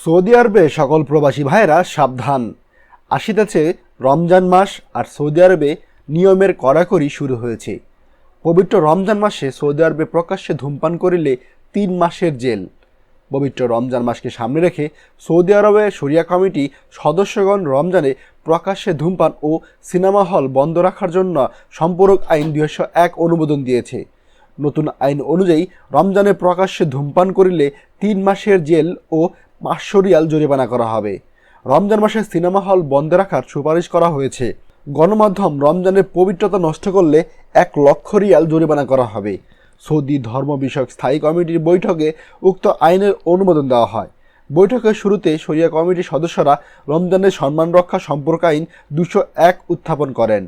Saudi আরবে সকল প্রবাসী ভাইয়েরা সাবধান, আসিতেছে রমজান মাস। আর সৌদি আরবে নিয়মের কড়াকড়ি শুরু হয়েছে। পবিত্র রমজান মাসে সৌদি আরবে প্রকাশ্যে ধূমপান করিলে 3 মাসের জেল। পবিত্র রমজান মাসকে সামনে রেখে সৌদি আরবে শরিয়া কমিটি সদস্যগণ রমজানে প্রকাশ্যে ধূমপান ও সিনেমা হল বন্ধ রাখার জন্য সম্পূরক আইন ২০০১ অনুমোদন দিয়েছে। নতুন আইন অনুযায়ী রমজানে প্রকাশ্যে ধূমপান করিলে 3 মাসের জেল ও 500 রিয়াল জরিমানা করা হবে। রমজান মাসে সিনেমা হল বন্ধ রাখার সুপারিশ করা হয়েছে। গণমাধ্যম রমজানের পবিত্রতা নষ্ট করলে 1 লক্ষ রিয়াল জরিমানা করা হবে। সৌদি ধর্ম বিষয়ক স্থায়ী কমিটির বৈঠকে উক্ত আইনের অনুমোদন দেওয়া হয়। বৈঠকের শুরুতে শরিয়া কমিটির সদস্যরা রমজানের সম্মান রক্ষা সম্পর্ক আইন 201 উত্থাপন করেন।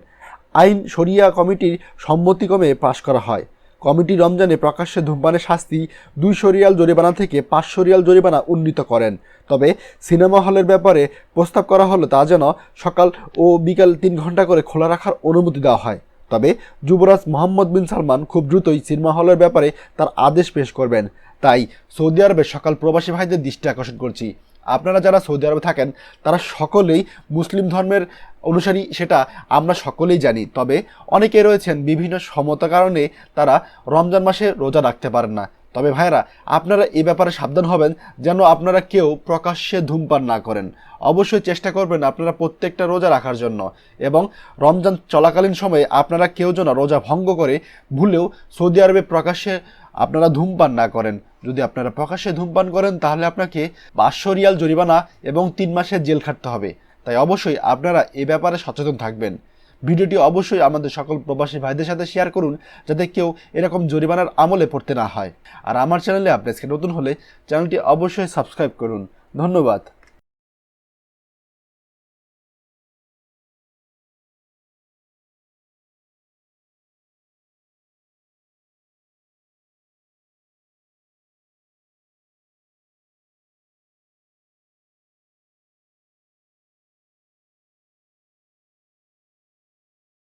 আইন শরিয়া কমিটির সম্মতিক্রমে পাশ করা হয়। কমিটি রমজানে প্রকাশ্যে ধূমপানের শাস্তি 200 রিয়াল জরিমানা থেকে 500 রিয়াল জরিমানা উন্নীত করেন। তবে সিনেমা হলের ব্যাপারে প্রস্তাব করা হলো তা যেন সকাল ও বিকাল 3 ঘন্টা করে খোলা রাখার অনুমতি দেওয়া হয়। তবে যুবরাজ মোহাম্মদ বিন সালমান খুব দ্রুতই সিনেমা হলের ব্যাপারে তার আদেশ পেশ করবেন। তাই সৌদি আরবের সকল প্রবাসী ভাইদের দৃষ্টি আকর্ষণ করছি, আপনারা যারা সৌদি আরবে থাকেন তারা সকলেই মুসলিম ধর্মের অনুসারী, সেটা আমরা সকলেই জানি। তবে অনেকে রয়েছেন বিভিন্ন সমতা কারণে তারা রমজান মাসে রোজা রাখতে পারেন না। তবে ভাইরা, আপনারা এই ব্যাপারে সাবধান হবেন যেন আপনারা কেউ প্রকাশ্যে ধূমপান না করেন। অবশ্যই চেষ্টা করবেন আপনারা প্রত্যেকটা রোজা রাখার জন্য, এবং রমজান চলাকালীন সময়ে আপনারা কেউ যেন রোজা ভঙ্গ করে ভুলেও সৌদি আরবে প্রকাশ্যে আপনারা ধূমপান না করেন। যদি আপনারা প্রকাশ্যে ধূমপান করেন তাহলে আপনাকে 500 রিয়াল জরিমানা এবং 3 মাসের জেল খাটতে হবে। তাই অবশ্যই আপনারা এ ব্যাপারে সচেতন থাকবেন। ভিডিওটি অবশ্যই আমাদের সকল প্রবাসী ভাইদের সাথে শেয়ার করুন যাতে কেউ এরকম জরিমানার আমলে পড়তে না হয়। আর আমার চ্যানেলে আপনি আজকে নতুন হলে চ্যানেলটি অবশ্যই সাবস্ক্রাইব করুন। ধন্যবাদ।